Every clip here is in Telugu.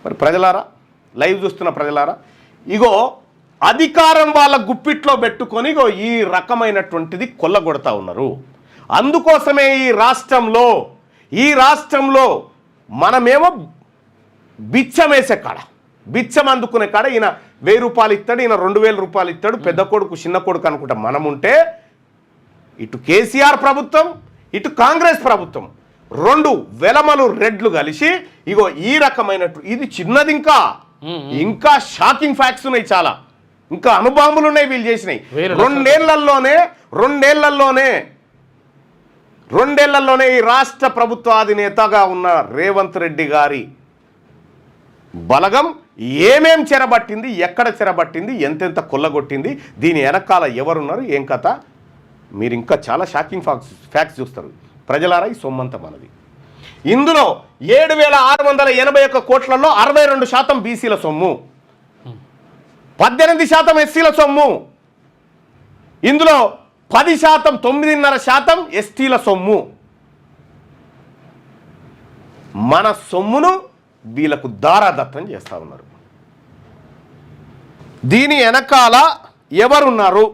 మరి ప్రజలారా, లైవ్ చూస్తున్న ప్రజలారా, ఇగో అధికారం వాళ్ళ గుప్పిట్లో పెట్టుకొని ఇగో ఈ రకమైనటువంటిది కొల్లగొడతా ఉన్నారు. అందుకోసమే ఈ రాష్ట్రంలో మనమేమో బిచ్చం వేసే కాడ, బిచ్చం అందుకునే కాడ ఈయన 1000 రూపాయలు ఇస్తాడు, ఈయన 2000 రూపాయలు ఇస్తాడు, పెద్ద కొడుకు చిన్న కొడుకు అనుకుంటా మనం ఉంటే, ఇటు కేసీఆర్ ప్రభుత్వం ఇటు కాంగ్రెస్ ప్రభుత్వం 2 వెలమలు రెడ్లు కలిసి ఇగో ఈ రకమైనట్టు, ఇది చిన్నది, ఇంకా షాకింగ్ ఫ్యాక్ట్స్ ఉన్నాయి, చాలా ఇంకా అనుబాంబులు ఉన్నాయి వీళ్ళు చేసినాయి. రెండేళ్లలోనే ఈ రాష్ట్ర ప్రభుత్వ అధినేతగా ఉన్న రేవంత్ రెడ్డి గారి బలగం ఏమేం చెరబట్టింది, ఎక్కడ చెరబట్టింది, ఎంతెంత కొల్లగొట్టింది, దీని వెనకాల ఎవరున్నారు, ఏం కథ, మీరు ఇంకా చాలా షాకింగ్ ఫ్యాక్ట్స్ చూస్తారు. ప్రజలారా, ఈ సొమ్మంతా మనది. ఇందులో 7,681 కోట్లలో 62% బీసీల సొమ్ము, 18% ఎస్సీల సొమ్ము, ఇందులో 10%, 9.5% ఎస్టీల సొమ్ము. మన సొమ్మును వీళ్ళకు దారాదత్తం చేస్తూ ఉన్నారు. దీని వెనకాల ఎవరున్నారు,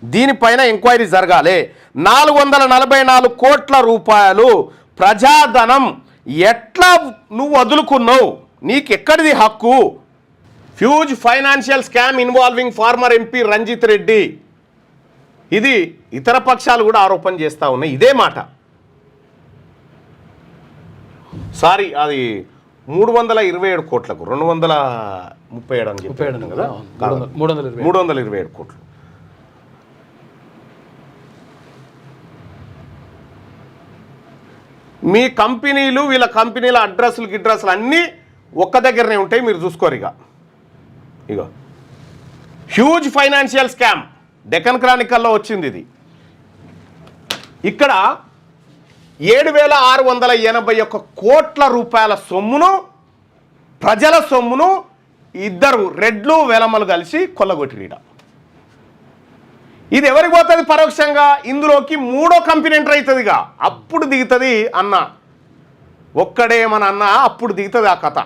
దీనిపైన ఎంక్వైరీ జరగాలి. 444 కోట్ల రూపాయలు ప్రజాధనం ఎట్లా నువ్వు వదులుకున్నావు, నీకెక్కడిది హక్కు? Huge financial scam involving former MP Ranjith Reddy. ఇది ఇతర పక్షాలు కూడా ఆరోపణ చేస్తూ ఉన్నాయి ఇదే మాట. సారీ, అది 327 కోట్లకు 237 అని చెప్పాడు కదా, 327 కోట్లు. మీ కంపెనీలు, వీళ్ళ కంపెనీల అడ్రస్లు అన్నీ ఒక్క దగ్గరనే ఉంటాయి, మీరు చూసుకోరు. ఇగో హ్యూజ్ ఫైనాన్షియల్ స్కామ్, డెక్కన్ క్రానికల్లో వచ్చింది ఇది. ఇక్కడ 7,681 కోట్ల రూపాయల సొమ్మును, ప్రజల సొమ్మును 2 రెడ్లు వెలమలు కలిసి కొల్లగొట్టిరీడ. ఇది ఎవరికి పోతుంది పరోక్షంగా? ఇందులోకి 3వ కంపెనీ ఎంటర్ అవుతుందిగా, అప్పుడు దిగుతుంది అన్న, ఒక్కడే మన అన్న, అప్పుడు దిగుతుంది ఆ కథ.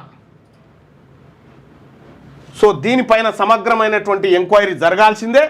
సో దీనిపైన సమగ్రమైనటువంటి ఎంక్వైరీ జరగాల్సిందే.